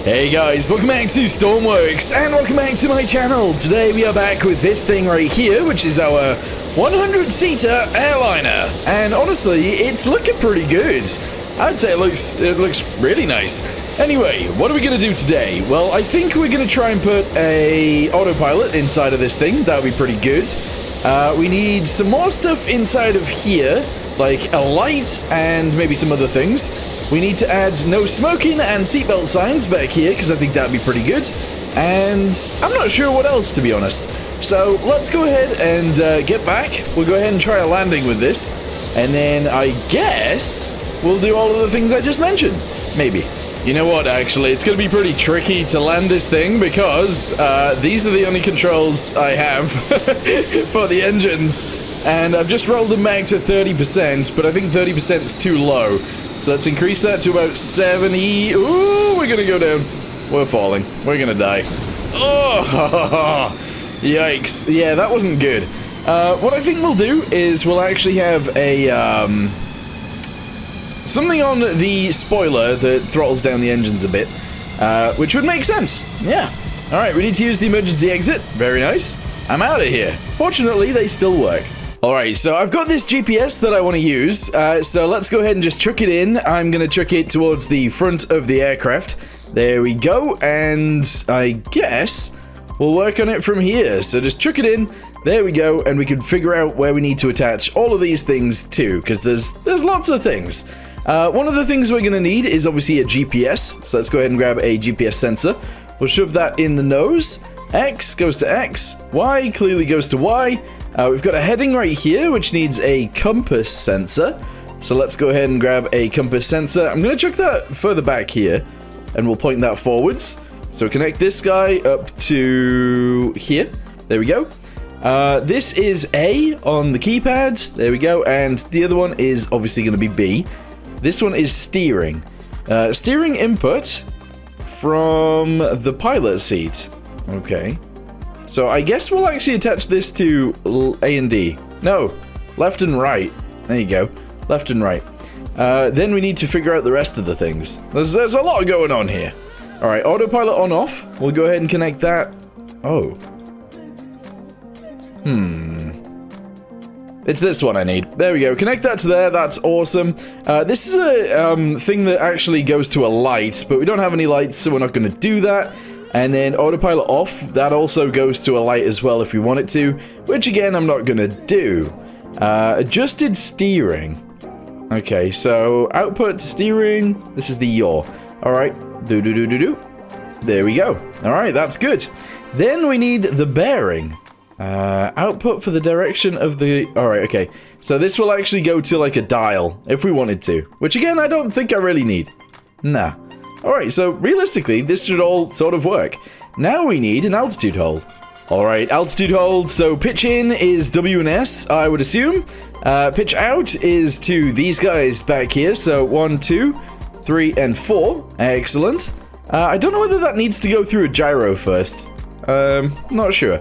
Hey guys, welcome back to Stormworks, and welcome back to my channel. Today we are back with this thing right here, which is our 100-seater airliner. And honestly, it's looking pretty good. I'd say it looks really nice. Anyway, what are we going to do today? Well, I think we're going to try and put a autopilot inside of this thing. That would be pretty good. We need some more stuff inside of here, like a light and maybe some other things. We need to add no smoking and seatbelt signs back here, because I think that'd be pretty good. And I'm not sure what else, to be honest. So let's go ahead and get back. We'll go ahead and try a landing with this. And then I guess we'll do all of the things I just mentioned. Maybe. You know what, actually, it's going to be pretty tricky to land this thing, because these are the only controls I have for the engines. And I've just rolled them back to 30%, but I think 30% is too low. So let's increase that to about 70. Ooh, we're gonna go down. We're falling. We're gonna die. Oh, yikes. Yeah, that wasn't good. What I think we'll do is we'll actually have a, something on the spoiler that throttles down the engines a bit, which would make sense. Yeah. Alright, we need to use the emergency exit. Very nice. I'm out of here. Fortunately, they still work. Alright, so I've got this GPS that I want to use, so let's go ahead and just chuck it in. I'm going to chuck it towards the front of the aircraft. There we go, and I guess we'll work on it from here. So just chuck it in, there we go, and we can figure out where we need to attach all of these things to, because there's lots of things. One of the things we're going to need is obviously a GPS, so let's go ahead and grab a GPS sensor. We'll shove that in the nose. X goes to X, Y clearly goes to Y. We've got a heading right here, which needs a compass sensor. So let's go ahead and grab a compass sensor. I'm going to chuck that further back here, and we'll point that forwards. So connect this guy up to here. There we go. This is A on the keypad. There we go. And the other one is obviously going to be B. This one is steering. Steering input from the pilot seat. Okay. So I guess we'll actually attach this to A and D. No, left and right. There you go. Left and right. Then we need to figure out the rest of the things. There's a lot going on here. Alright, autopilot on off. We'll go ahead and connect that. Oh. It's this one I need. There we go. Connect that to there. That's awesome. This is a thing that actually goes to a light, but we don't have any lights, so we're not going to do that. And then autopilot off, that also goes to a light as well if we want it to, which again, I'm not gonna do. Adjusted steering. Okay, so output steering, this is the yaw. Alright, do. There we go. Alright, that's good. Then we need the bearing. Output for the direction of the... Alright, okay. So this will actually go to like a dial, if we wanted to. Which again, I don't think I really need. Nah. Alright, so realistically, this should all sort of work. Now we need an altitude hold. Alright, altitude hold, so pitch in is W and S, I would assume. Pitch out is to these guys back here, so 1, 2, 3, and 4. Excellent. I don't know whether that needs to go through a gyro first. Not sure.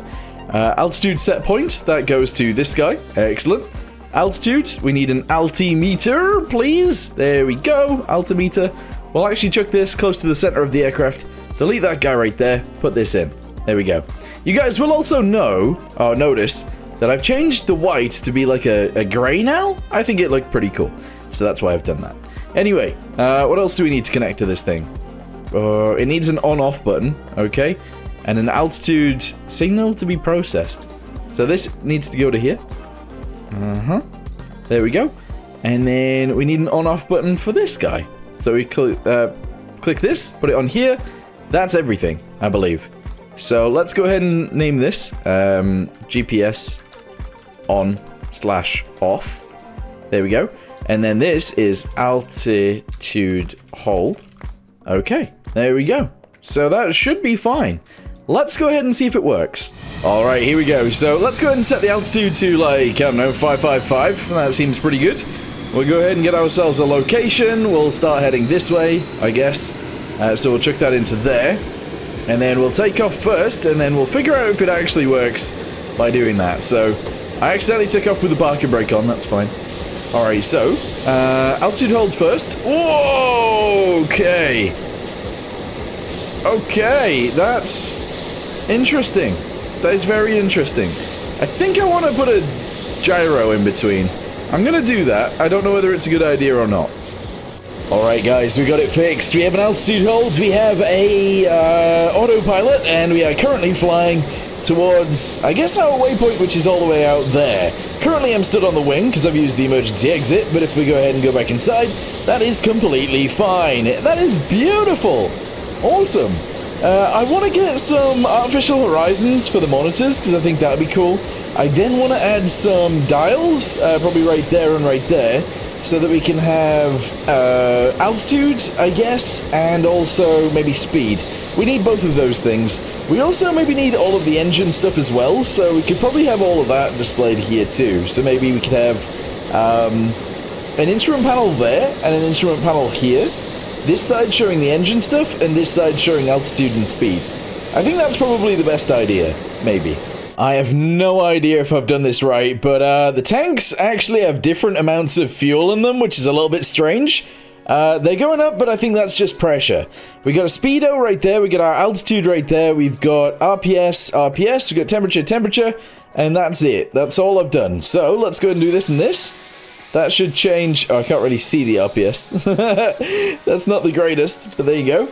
Altitude set point, that goes to this guy. Excellent. Altitude, we need an altimeter, please. There we go, altimeter. We'll actually chuck this close to the center of the aircraft, delete that guy right there, put this in. There we go. You guys will also notice that I've changed the white to be like a gray now. I think it looked pretty cool, so that's why I've done that. Anyway, what else do we need to connect to this thing? It needs an on-off button, okay, and an altitude signal to be processed. So this needs to go to here. There we go. And then we need an on-off button for this guy. So we click this, put it on here. That's everything, I believe. So let's go ahead and name this GPS on/off. There we go. And then this is altitude hold. Okay, there we go. So that should be fine. Let's go ahead and see if it works. All right, here we go. So let's go ahead and set the altitude to like, I don't know, 555. That seems pretty good. We'll go ahead and get ourselves a location. We'll start heading this way, I guess. So we'll chuck that into there. And then we'll take off first, and then we'll figure out if it actually works by doing that. So I accidentally took off with the parking brake on, that's fine. Alright, so altitude hold first. Whoa, okay. Okay, that's interesting. That is very interesting. I think I want to put a gyro in between. I'm going to do that. I don't know whether it's a good idea or not. Alright guys, we got it fixed. We have an altitude hold, we have a autopilot, and we are currently flying towards, I guess, our waypoint, which is all the way out there. Currently I'm stood on the wing because I've used the emergency exit, but if we go ahead and go back inside, that is completely fine. That is beautiful. Awesome. I want to get some artificial horizons for the monitors because I think that would be cool. I then want to add some dials, probably right there and right there, so that we can have altitude, I guess, and also maybe speed. We need both of those things. We also maybe need all of the engine stuff as well, so we could probably have all of that displayed here too. So maybe we could have an instrument panel there and an instrument panel here. This side showing the engine stuff, and this side showing altitude and speed. I think that's probably the best idea, maybe. I have no idea if I've done this right, but the tanks actually have different amounts of fuel in them, which is a little bit strange. They're going up, but I think that's just pressure. We got a speedo right there, we got our altitude right there, we've got RPS, we've got temperature, and that's it. That's all I've done. So let's go ahead and do this and this. That should change. Oh, I can't really see the RPS. That's not the greatest, but there you go.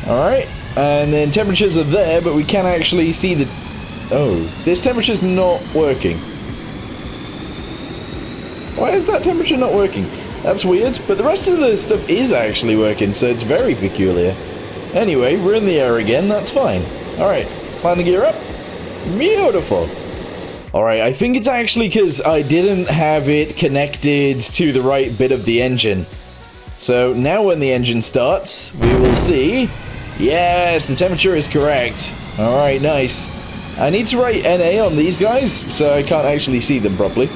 Alright, and then temperatures are there, but we can't actually see the... Oh, this temperature's not working. Why is that temperature not working? That's weird, but the rest of the stuff is actually working, so it's very peculiar. Anyway, we're in the air again, that's fine. Alright, landing gear up. Beautiful. Alright, I think it's actually because I didn't have it connected to the right bit of the engine. So now when the engine starts, we will see... Yes, the temperature is correct. Alright, nice. I need to write NA on these guys, so I can't actually see them properly.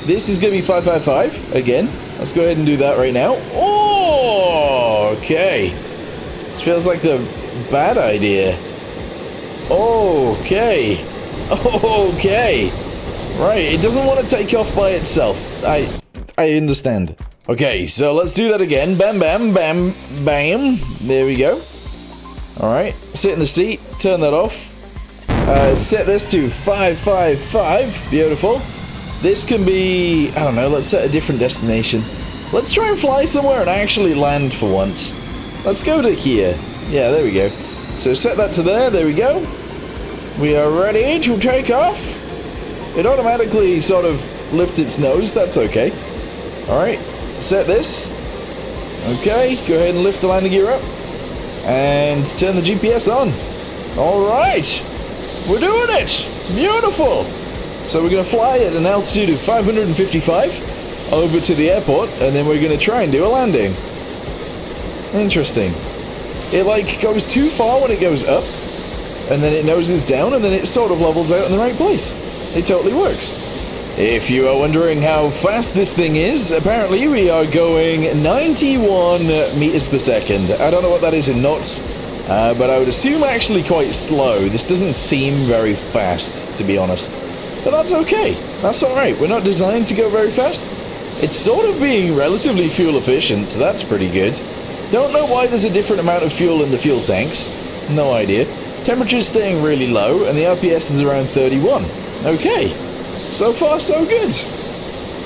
This is going to be 555, again. Let's go ahead and do that right now. Oh, okay. This feels like the bad idea. Okay. Okay. Right, it doesn't want to take off by itself. I understand. Okay, so let's do that again. Bam, bam, bam, bam. There we go. Alright, sit in the seat, turn that off. Set this to 555. Beautiful. This can be, I don't know, let's set a different destination. Let's try and fly somewhere and actually land for once. Let's go to here. Yeah, there we go. So set that to there we go. We are ready to take off. It automatically sort of lifts its nose, that's okay. Alright, set this. Okay, go ahead and lift the landing gear up. And turn the GPS on. Alright, we're doing it. Beautiful. So we're going to fly at an altitude of 555 over to the airport, and then we're going to try and do a landing. Interesting. It like goes too far when it goes up, and then it noses down, and then it sort of levels out in the right place. It totally works. If you are wondering how fast this thing is, apparently we are going 91 meters per second. I don't know what that is in knots, but I would assume actually quite slow. This doesn't seem very fast, to be honest. But that's okay. That's alright. We're not designed to go very fast. It's sort of being relatively fuel efficient, so that's pretty good. Don't know why there's a different amount of fuel in the fuel tanks. No idea. Temperature's staying really low, and the RPS is around 31. Okay. So far, so good.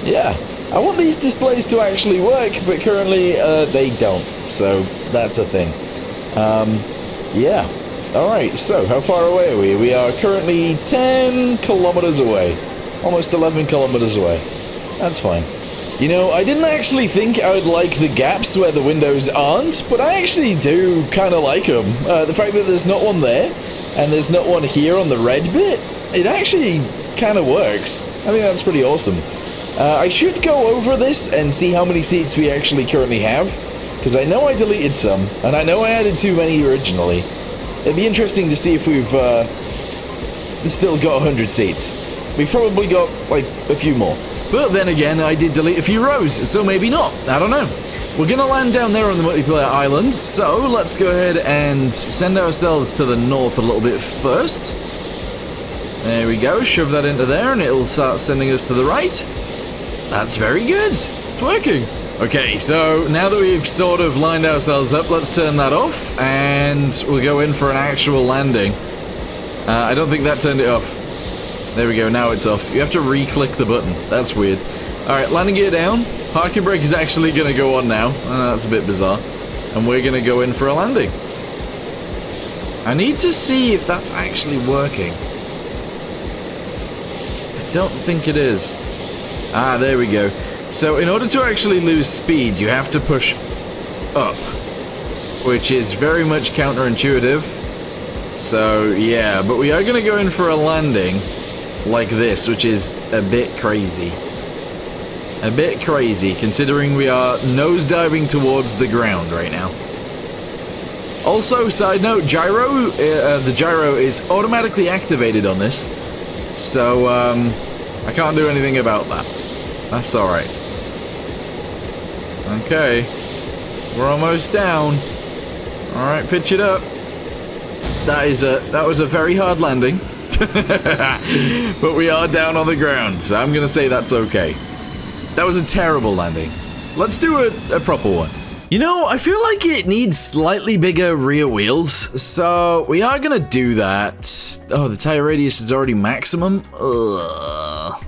Yeah. I want these displays to actually work, but currently, they don't. So, that's a thing. Yeah. Alright, so how far away are we? We are currently 10 kilometers away. Almost 11 kilometers away. That's fine. You know, I didn't actually think I would like the gaps where the windows aren't, but I actually do kind of like them. The fact that there's not one there, and there's not one here on the red bit, it actually kind of works. I think that's pretty awesome. I should go over this and see how many seats we actually currently have, because I know I deleted some, and I know I added too many originally. It'd be interesting to see if we've still got 100 seats. We've probably got, like, a few more. But then again, I did delete a few rows, so maybe not. I don't know. We're going to land down there on the multiplayer island, so let's go ahead and send ourselves to the north a little bit first. There we go, shove that into there, and it'll start sending us to the right. That's very good. It's working. Okay, so now that we've sort of lined ourselves up, let's turn that off, and we'll go in for an actual landing. I don't think that turned it off. There we go, now it's off. You have to re-click the button. That's weird. Alright, landing gear down. Parking brake is actually going to go on now. That's a bit bizarre. And we're going to go in for a landing. I need to see if that's actually working. I don't think it is. Ah, there we go. So in order to actually lose speed, you have to push up, which is very much counterintuitive. So yeah, but we are going to go in for a landing like this, which is a bit crazy. A bit crazy, considering we are nosediving towards the ground right now. Also, side note, gyro, the gyro is automatically activated on this, so I can't do anything about that. That's alright. Okay, we're almost down. Alright, pitch it up. That was a very hard landing. But we are down on the ground, so I'm gonna say that's okay. That was a terrible landing. Let's do a proper one. You know, I feel like it needs slightly bigger rear wheels, so we are gonna do that. Oh, the tire radius is already maximum? Ugh.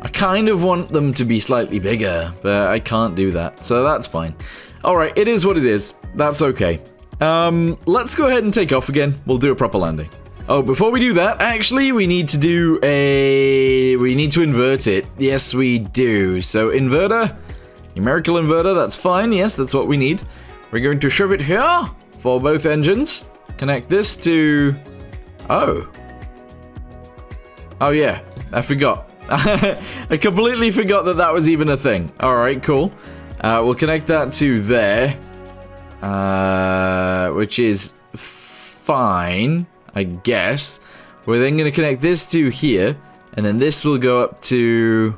I kind of want them to be slightly bigger, but I can't do that, so that's fine. Alright, it is what it is. That's okay. Let's go ahead and take off again. We'll do a proper landing. Oh, before we do that, actually, we need to do we need to invert it. Yes, we do. So, inverter, numerical inverter, that's fine. Yes, that's what we need. We're going to shove it here for both engines. Connect this to... Oh. Oh, yeah. I forgot. I completely forgot that that was even a thing. Alright, cool. We'll connect that to there. Which is fine, I guess. We're then going to connect this to here, and then this will go up to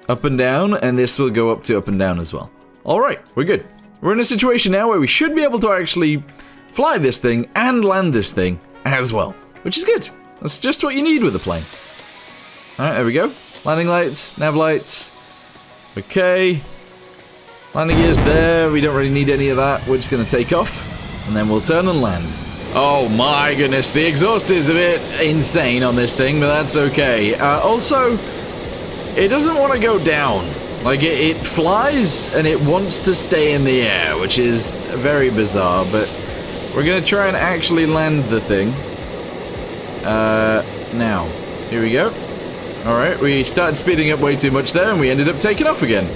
up and down, and this will go up to up and down as well. Alright, we're good. We're in a situation now where we should be able to actually fly this thing and land this thing as well, which is good. That's just what you need with a plane. Alright, there we go. Landing lights, nav lights. Okay. Landing gears there. We don't really need any of that. We're just going to take off, and then we'll turn and land. Oh my goodness, the exhaust is a bit insane on this thing, but that's okay. Also, it doesn't want to go down. Like, it flies, and it wants to stay in the air, which is very bizarre, but we're going to try and actually land the thing. Now, here we go. Alright, we started speeding up way too much there, and we ended up taking off again.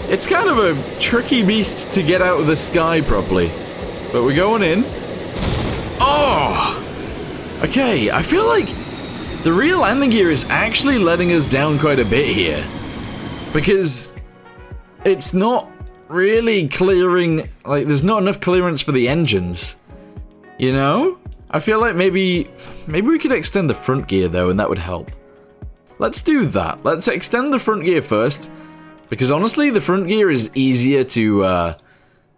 It's kind of a tricky beast to get out of the sky properly, but we're going in. Oh! Okay, I feel like the rear landing gear is actually letting us down quite a bit here, because it's not really clearing, like, there's not enough clearance for the engines, you know? I feel like maybe we could extend the front gear though, and that would help. Let's do that. Let's extend the front gear first, because honestly, the front gear is easier to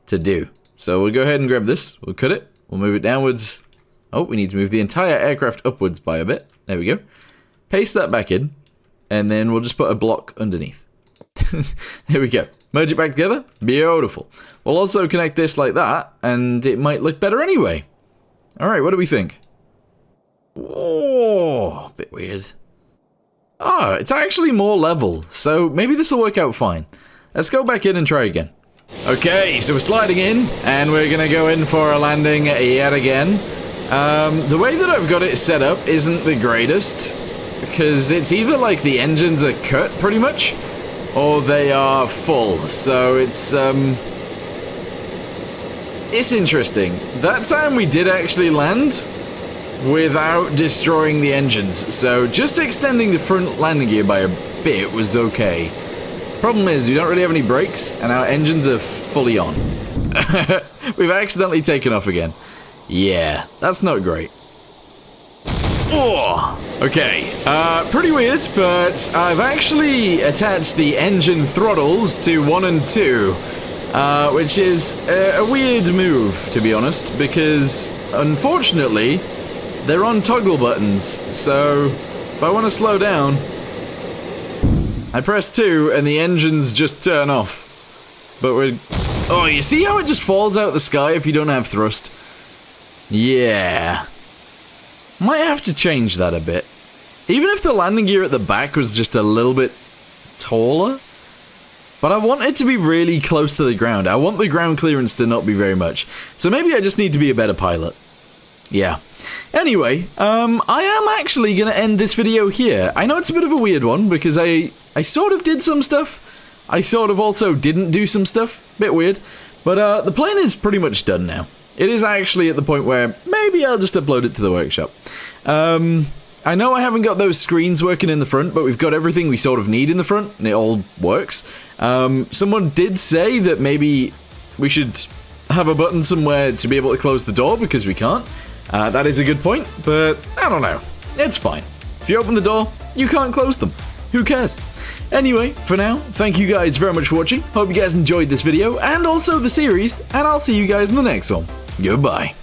do. So we'll go ahead and grab this. We'll cut it. We'll move it downwards. Oh, we need to move the entire aircraft upwards by a bit. There we go. Paste that back in, and then we'll just put a block underneath. There we go. Merge it back together. Beautiful. We'll also connect this like that, and it might look better anyway. All right, what do we think? Oh, a bit weird. Oh, it's actually more level, so maybe this will work out fine. Let's go back in and try again. Okay, so we're sliding in, and we're going to go in for a landing yet again. The way that I've got it set up isn't the greatest, because it's either like the engines are cut, pretty much, or they are full, so it's interesting. That time we did actually land without destroying the engines, so just extending the front landing gear by a bit was okay. Problem is, we don't really have any brakes, and our engines are fully on. We've accidentally taken off again. Yeah, that's not great. Oh, okay, pretty weird, but I've actually attached the engine throttles to 1 and 2, which is a weird move, to be honest, because unfortunately, they're on toggle buttons, so if I want to slow down, I press 2 and the engines just turn off. but we're... Oh, you see how it just falls out of the sky if you don't have thrust? Yeah. Might have to change that a bit. Even if the landing gear at the back was just a little bit taller. But I want it to be really close to the ground. I want the ground clearance to not be very much. So maybe I just need to be a better pilot. Yeah. Anyway, I am actually going to end this video here. I know it's a bit of a weird one because I sort of did some stuff. I sort of also didn't do some stuff. Bit weird. But the plane is pretty much done now. It is actually at the point where maybe I'll just upload it to the workshop. I know I haven't got those screens working in the front, but we've got everything we sort of need in the front, and it all works. Someone did say that maybe we should have a button somewhere to be able to close the door, because we can't. That is a good point, but I don't know. It's fine. If you open the door, you can't close them. Who cares? Anyway, for now, thank you guys very much for watching. Hope you guys enjoyed this video, and also the series, and I'll see you guys in the next one. Goodbye.